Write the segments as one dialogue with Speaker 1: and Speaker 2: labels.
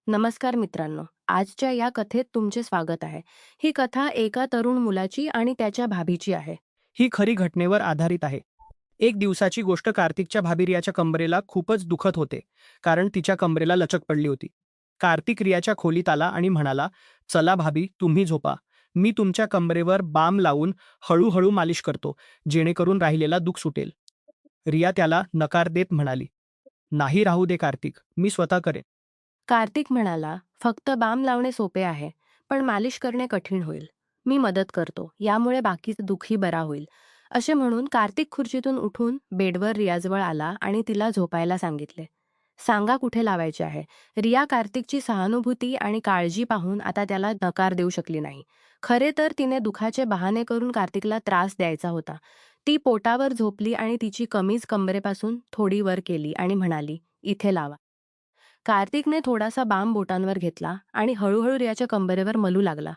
Speaker 1: नमस्कार मित्रांनो. आजच्या या कथेत तुमचे स्वागत आहे. ही कथा एका तरुण मुलाची आणि त्याच्या भाभीची आहे.
Speaker 2: ही खरी घटनेवर आधारित आहे. एक दिवसाची गोष्ट. कार्तिकच्या भाभी रियाच्या कंबरेला खूपच दुखत होते, कारण तिच्या कंबरेला लचक पडली होती. कार्तिक रियाच्या खोलीत आला आणि म्हणाला, "चला भाभी, तुम्ही झोपा. मी तुमच्या कंबरेवर बाम लावून हळूहळू मालिश करतो, जेणेकरून राहिलेला दुःख सुटेल." रिया त्याला नकार देत म्हणाली, "नाही, राहू दे कार्तिक, मी स्वतः करेन."
Speaker 1: कार्तिक म्हणाला, "फक्त बाम लावणे सोपे आहे, पण मालिश करणे कठीण होईल. मी मदत करतो. यामुळे बाकीचं दुःखही बरा होईल." असे म्हणून कार्तिक खुर्चीतून उठून बेडवर रियाजवळ आला आणि तिला झोपायला सांगितले. सांगा कुठे लावायचे आहे. रिया कार्तिकची सहानुभूती आणि काळजी पाहून आता त्याला नकार देऊ शकली नाही. खरे तर तिने दुखाचे बहाणे करून कार्तिकला त्रास द्यायचा होता. ती पोटावर झोपली आणि तिची कमीज कंबरेपासून थोडी वर केली आणि म्हणाली, "इथे लावा." कार्तिकने थोडासा बाम बोटांवर घेतला आणि हळूहळू रियाच्या कंबरेवर मलू लागला.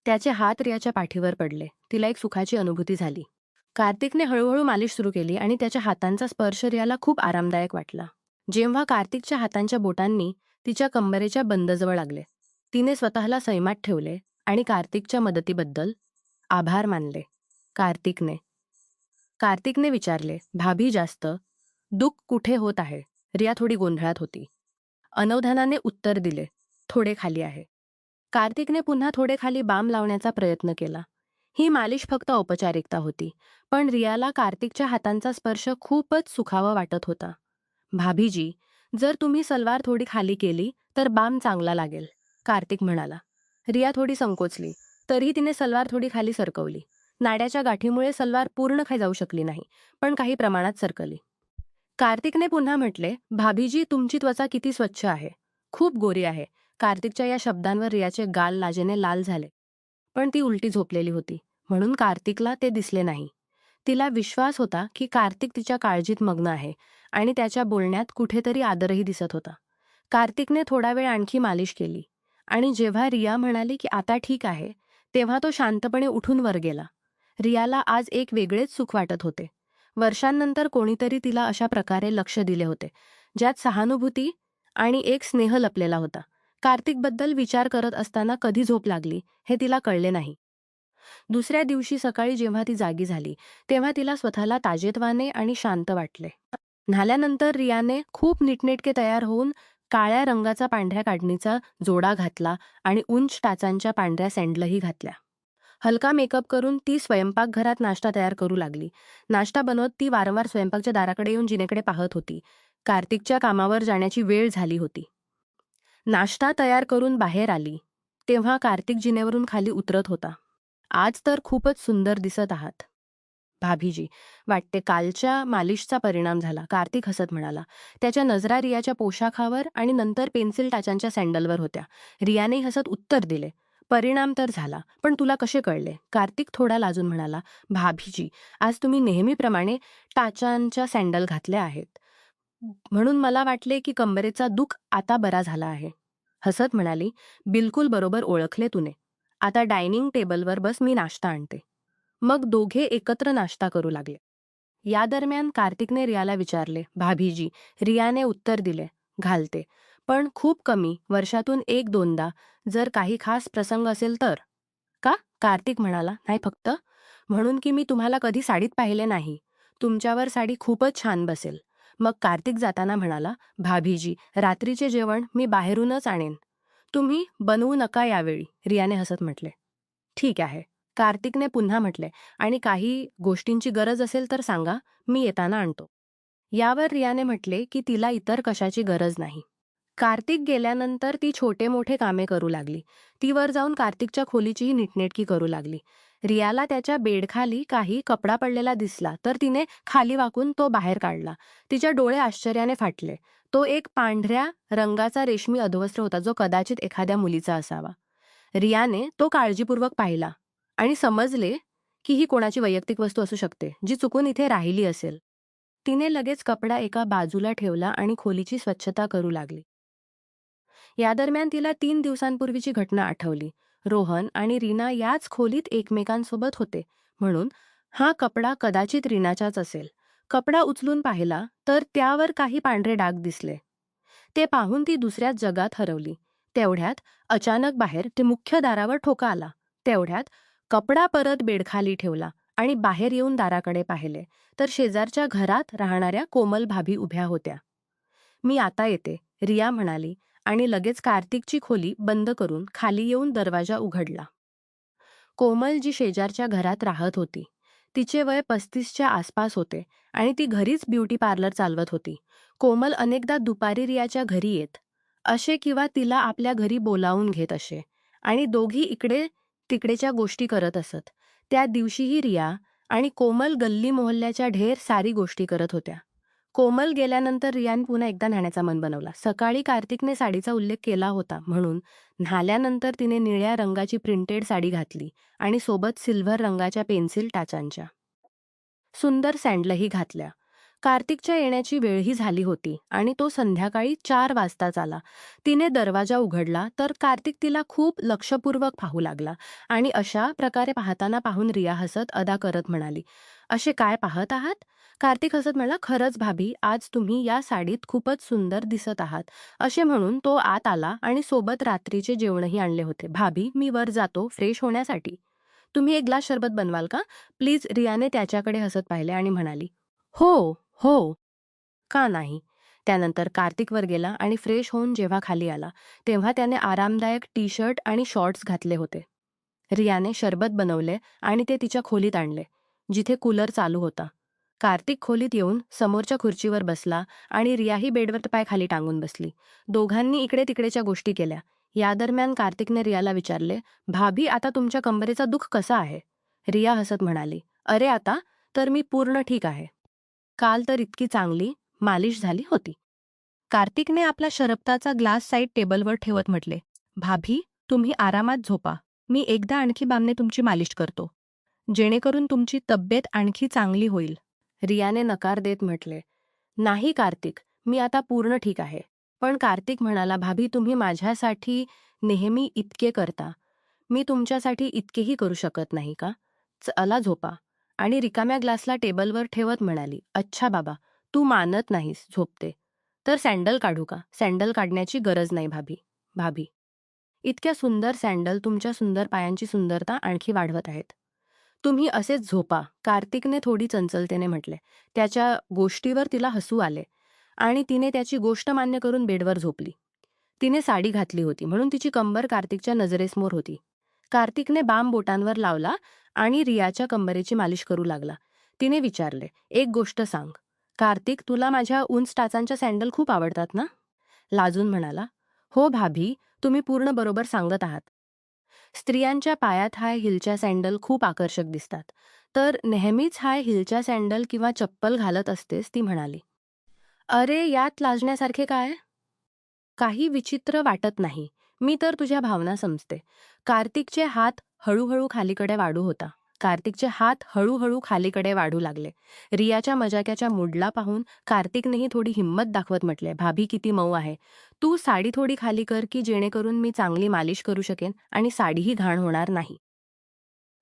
Speaker 1: त्याचे हात रियाच्या पाठीवर पडले. तिला एक सुखाची अनुभूती झाली. कार्तिकने हळूहळू मालिश सुरू केली आणि त्याच्या हातांचा स्पर्श रियाला खूप आरामदायक वाटला. जेव्हा कार्तिकच्या हातांच्या बोटांनी तिच्या कंबरेच्या बंदजवळ लागले, तिने स्वतःला संयमात ठेवले आणि कार्तिकच्या मदतीबद्दल आभार मानले. कार्तिकने कार्तिकने विचारले, "भाभी जास्त दुःख कुठे होत आहे?" रिया थोडी गोंधळात होती. अनवधानाने उत्तर दिले, "थोडे खाली आहे." कार्तिकने पुन्हा थोडे खाली बाम लावण्याचा प्रयत्न केला. ही मालिश फक्त औपचारिकता होती, पण रियाला कार्तिकच्या हातांचा स्पर्श खूपच सुखावा वाटत होता. "भाभीजी, जर तुम्ही सलवार थोडी खाली केली तर बाम चांगला लागेल," कार्तिक म्हणाला. रिया थोडी संकोचली, तरीही तिने सलवार थोडी खाली सरकवली. नाड्याच्या गाठीमुळे सलवार पूर्ण खाली जाऊ शकली नाही, पण काही प्रमाणात सरकली. कार्तिकने पुन्हा म्हटले, "भाभीजी, तुमची त्वचा किती स्वच्छ आहे. खूप गोरी आहे." कार्तिकच्या या शब्दांवर रियाचे गाल लाजेने लाल झाले. पण ती उलटी झोपलेली होती, म्हणून कार्तिकला ते दिसले नाही. तिला विश्वास होता की कार्तिक तिच्या काळजीत मग्न आहे आणि त्याच्या बोलण्यात कुठेतरी आदरही दिसत होता. कार्तिकने थोडा वेळ आणखी मालिश केली आणि जेव्हा रिया म्हणाली की आता ठीक आहे, तेव्हा तो शांतपणे उठून वर गेला. रियाला आज एक वेगळेच सुख वाटत होते. वर्षांनंतर कोणीतरी तिला अशा प्रकारे लक्ष दिले होते, ज्यात सहानुभूती आणि एक स्नेह लपलेला होता. कार्तिकबद्दल विचार करत असताना कधी झोप लागली हे तिला कळले नाही. दुसऱ्या दिवशी सकाळी जेव्हा ती जागी झाली, तेव्हा तिला स्वतःला ताजेतवाने आणि शांत वाटले. न्हाल्यानंतर रियाने खूप नीटनेटके तयार होऊन काळ्या रंगाचा पांढऱ्या काढणीचा जोडा घातला आणि उंच टाचांच्या पांढऱ्या सँडलही घातल्या. हलका मेकअप करून ती स्वयंपाकघरात नाश्ता तयार करू लागली. नाश्ता बनवत ती वारंवार स्वयंपाकच्या दाराकडे येऊन जिनेकडे पाहत होती. कार्तिकच्या कामावर जाण्याची वेळ झाली होती. नाश्ता तयार करून बाहेर आली, तेव्हा कार्तिक जिनेवरून खाली उतरत होता. "आज तर खूपच सुंदर दिसत आहात, भाभीजी. वाटते कालच्या मालिशचा परिणाम झाला," कार्तिक हसत म्हणाला. त्याच्या नजरा रियाच्या पोशाखावर आणि नंतर पेन्सिल टाचांच्या सँडलवर होत्या. रियानेही हसत उत्तर दिले, "परिणाम तर झाला, पण तुला कसे कळले?" कार्तिक थोडा लाजून म्हणाला, "भाभीजी, आज तुम्ही नेहमीप्रमाणे टाचांच्या सँडल घातल्या आहेत, म्हणून मला वाटले की कंबरेचा दुख आता बरा झाला आहे." हसत म्हणाली, "बिलकुल बरोबर ओळखले तुने. आता डायनिंग टेबलवर बस, मी नाश्ता आणते." मग दोघे एकत्र नाश्ता करू लागले. या दरम्यान कार्तिकने रियाला विचारले, "भाभीजी." रियाने उत्तर दिले, "घालते, पण खूप कमी, वर्षातून 1-2दा, जर काही खास प्रसंग असेल तर." "का?" कार्तिक म्हणाला, "नाही, फक्त म्हणून की मी तुम्हाला कधी साडीत पाहिले नाही. तुमच्यावर साडी खूपच छान बसेल." मग कार्तिक जाताना म्हणाला, "भाभीजी, रात्रीचे जेवण मी बाहेरूनच आणेन. तुम्ही बनवू नका यावेळी." रियाने हसत म्हटले, "ठीक आहे." कार्तिकने पुन्हा म्हटले, "आणि काही गोष्टींची गरज असेल तर सांगा, मी येताना आणतो." यावर रियाने म्हटले की तिला इतर कशाची गरज नाही. कार्तिक गेल्यानंतर ती छोटे मोठे कामे करू लागली. ती वर जाऊन कार्तिकच्या खोलीचीही नीटनेटकी करू लागली. रियाला त्याच्या बेडखाली काही कपडा पडलेला दिसला तर तिने खाली वाकून तो बाहेर काढला. तिच्या डोळे आश्चर्याने फाटले. तो एक पांढऱ्या रंगाचा रेशमी अधोवस्त्र होता, जो कदाचित एखाद्या मुलीचा असावा. रियाने तो काळजीपूर्वक पाहिला आणि समजले की ही कोणाची वैयक्तिक वस्तू असू शकते, जी चुकून इथे राहिली असेल. तिने लगेच कपडा एका बाजूला ठेवला आणि खोलीची स्वच्छता करू लागली. या दरम्यान तिला 3 दिवसांपूर्वीची घटना आठवली. रोहन आणि रीना याच खोलीत एकमेकांसोबत होते, म्हणून हा कपडा कदाचित रीनाचाच असेल. कपडा उचलून पाहिला तर त्यावर काही पांढरे डाग दिसले. ते पाहून ती दुसऱ्याच जगात हरवली. तेवढ्यात अचानक बाहेर ते मुख्य दारावर ठोका आला. तेवढ्यात कपडा परत बेडखाली ठेवला आणि बाहेर येऊन दाराकडे पाहिले तर शेजारच्या घरात राहणाऱ्या कोमल भाभी उभ्या होत्या. "मी आता येते," रिया म्हणाली आणि लगेच कार्तिकची खोली बंद करून खाली येऊन दरवाजा उघडला. कोमल जी शेजारच्या घरात राहत होती, तिचे वय 35च्या आसपास होते आणि ती घरीच ब्युटी पार्लर चालवत होती. कोमल अनेकदा दुपारी रियाच्या घरी येत असे किंवा तिला आपल्या घरी बोलावून घेत असे आणि दोघी इकडे तिकडेच्या गोष्टी करत असत. त्या दिवशीही रिया आणि कोमल गल्ली मोहल्ल्याच्या ढेर सारी गोष्टी करत होत्या. कोमल गेल्यानंतर रियाने पुन्हा एकदा न्हाण्याचा मन बनवला. सकाळी कार्तिकने साडीचा उल्लेख केला होता म्हणून न्हाल्यानंतर तिने निळ्या रंगाची प्रिंटेड साडी घातली आणि सोबत सिल्व्हर रंगाच्या पेन्सिल टाचांच्या सुंदर सँडलही घातल्या. कार्तिकच्या येण्याची वेळही झाली होती आणि तो संध्याकाळी 4 वाजताच आला. तिने दरवाजा उघडला तर कार्तिक तिला खूप लक्षपूर्वक पाहू लागला आणि अशा प्रकारे पाहताना पाहून रिया हसत अदा करत म्हणाली, "असे काय पाहत आहात?" कार्तिक हसत म्हणाला, "खरंच भाभी, आज तुम्ही या साडीत खूपच सुंदर दिसत आहात." असे म्हणून तो आत आला आणि सोबत रात्रीचे जेवणही आणले होते. "भाभी, मी वर जातो फ्रेश होण्यासाठी. तुम्ही एक ग्लास सरबत बनवाल का? प्लीज." रियाने त्याच्याकडे हसत पाहिले आणि म्हणाली, "हो, हो. का नाही?" त्यानंतर कार्तिक वर गेला आणि फ्रेश होऊन जेव्हा खाली आला, तेव्हा त्याने आरामदायक टी-शर्ट आणि शॉर्ट्स घातले होते. रियाने सरबत बनवले आणि ते तिच्या खोलीत आणले, जिथे कूलर चालू होता. कार्तिक खोलीत येऊन समोरच्या खुर्चीवर बसला आणि रियाही बेडवर पाय खाली टांगून बसली. दोघांनी इकडे तिकडेच्या गोष्टी केल्या. या दरम्यान कार्तिकने रियाला विचारले, "भाभी, आता तुमच्या कंबरेचा दुःख कसा आहे?" रिया हसत म्हणाली, "अरे, आता तर मी पूर्ण ठीक आहे. काल तर इतकी चांगली मालिश झाली होती." कार्तिकने आपला शरबताचा ग्लास साईड टेबलवर ठेवत म्हटले, "भाभी, तुम्ही आरामात झोपा. मी एकदा आणखी बामने तुमची मालिश करतो, जेणेकरून तुमची तब्येत आणखी चांगली होईल." रियाने नकार देत म्हटले, "नाही कार्तिक, मी आता पूर्ण ठीक आहे." पण कार्तिक म्हणाला, "भाभी, तुम्ही माझ्यासाठी नेहमी इतके करता. मी तुमच्यासाठी इतकेही करू शकत नाही का? चला झोपा." आणि रिकाम्या ग्लासला टेबलवर ठेवत म्हणाली, "अच्छा बाबा, तू मानत नाहीस, झोपते. तर सँडल काढू का?" "सँडल काढण्याची गरज नाही भाभी." "भाभी, इतक्या सुंदर सँडल तुमच्या सुंदर पायांची सुंदरता आणखी वाढवत आहेत. तुम्ही असेच झोपा." कार्तिकने थोडी चंचलतेने म्हटले. त्याच्या गोष्टीवर तिला हसू आले आणि तिने त्याची गोष्ट मान्य करून बेडवर झोपली. तिने साडी घातली होती म्हणून तिची कंबर कार्तिकच्या नजरेसमोर होती. कार्तिकने बाम बोटांवर लावला आणि रियाच्या कंबरेची मालिश करू लागला. तिने विचारले, "एक गोष्ट सांग, कार्तिक, तुला माझ्या उंच टाचांच्या सँडल खूप आवडतात ना?" लाजून म्हणाला, "हो भाभी, तुम्ही पूर्ण बरोबर सांगत आहात. स्त्रियांच्या पायात हाय हिलच्या सँडल खूप आकर्षक दिसतात. तर नेहमीच हाय हिलच्या सँडल किंवा चप्पल घालत असतेस," ती म्हणाली. "अरे, यात लाजण्यासारखे काय? काही विचित्र वाटत नाही. मी तर तुझ्या भावना समजते." कार्तिकचे हात हळूहळू खालीकडे वाढू होता. कार्तिकचे हात हळूहळू खालीकडे वाढू लागले. रियाच्या मजाक्याच्या मूडला पाहून कार्तिकनेही थोडी हिंमत दाखवत म्हटले, "भाभी, किती मऊ आहे. तू साडी थोडी खाली कर की जेणेकरून मी चांगली मालिश करू शकेन आणि साडीही घाण होणार नाही."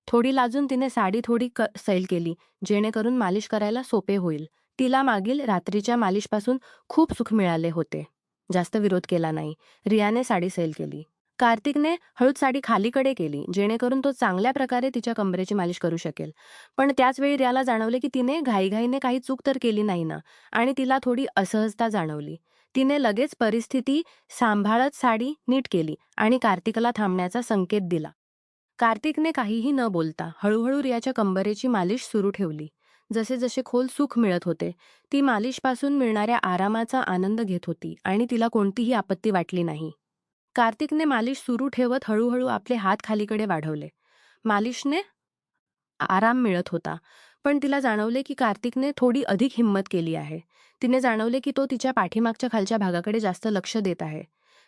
Speaker 1: थोडी लाजून तिने साडी थोडी सैल केली, जेणेकरून मालिश करायला सोपे होईल. तिला मागील रात्रीच्या मालिशपासून खूप सुख मिळाले होते. जास्त विरोध केला नाही. रियाने साडी सैल केली. कार्तिकने हळूच साडी खालीकडे केली, जेणेकरून तो चांगल्या प्रकारे तिच्या कंबरेची मालिश करू शकेल. पण त्याचवेळी रियाला जाणवले की तिने घाईघाईने काही चूक तर केली नाही ना, आणि तिला थोडी असहजता जाणवली. तिने लगेच परिस्थिती सांभाळत साडी नीट केली आणि कार्तिकला थांबण्याचा संकेत दिला. कार्तिकने काहीही न बोलता हळूहळू रियाच्या कंबरेची मालिश सुरू ठेवली. जसे जसे खोल सुख मिळत होते, ती मालिशपासून मिळणाऱ्या आरामाचा आनंद घेत होती आणि तिला कोणतीही आपत्ती वाटली नाही. कार्तिकने मालिश सुरू ठेवत हळूहळू आपले हात खालीकडे वाढवले. मालिशने आराम मिळत होता, पण तिला जाणवले की कार्तिकने थोडी अधिक हिंमत केली आहे. तिने जाणवले की तो तिच्या पाठीमागच्या खालच्या भागाकडे जास्त लक्ष देत आहे.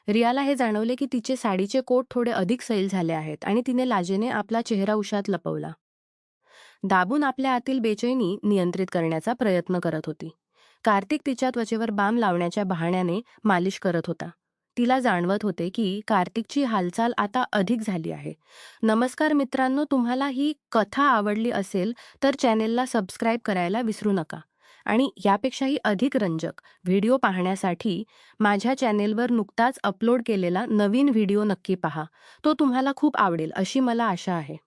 Speaker 1: रियाला हे जाणवले की तिचे साडीचे कोट थोडे अधिक सैल झाले आहेत आणि तिने लाजेने आपला चेहरा उशात लपवला. दाबून आपल्या आतील बेचैनी नियंत्रित करण्याचा प्रयत्न करत होती. कार्तिक तिच्या त्वचेवर बाम लावण्याच्या बहाण्याने मालिश करत होता. तिला जाणवत होते की कार्तिकची हालचाल आता अधिक झाली आहे. नमस्कार मित्रांनो, तुम्हाला ही कथा आवडली असेल तर चॅनेलला सबस्क्राईब करायला विसरू नका आणि यापेक्षाही अधिक रंजक व्हिडिओ पाहण्यासाठी माझ्या चॅनेलवर नुकताच अपलोड केलेला नवीन व्हिडिओ नक्की पहा. तो तुम्हाला खूप आवडेल अशी मला आशा आहे.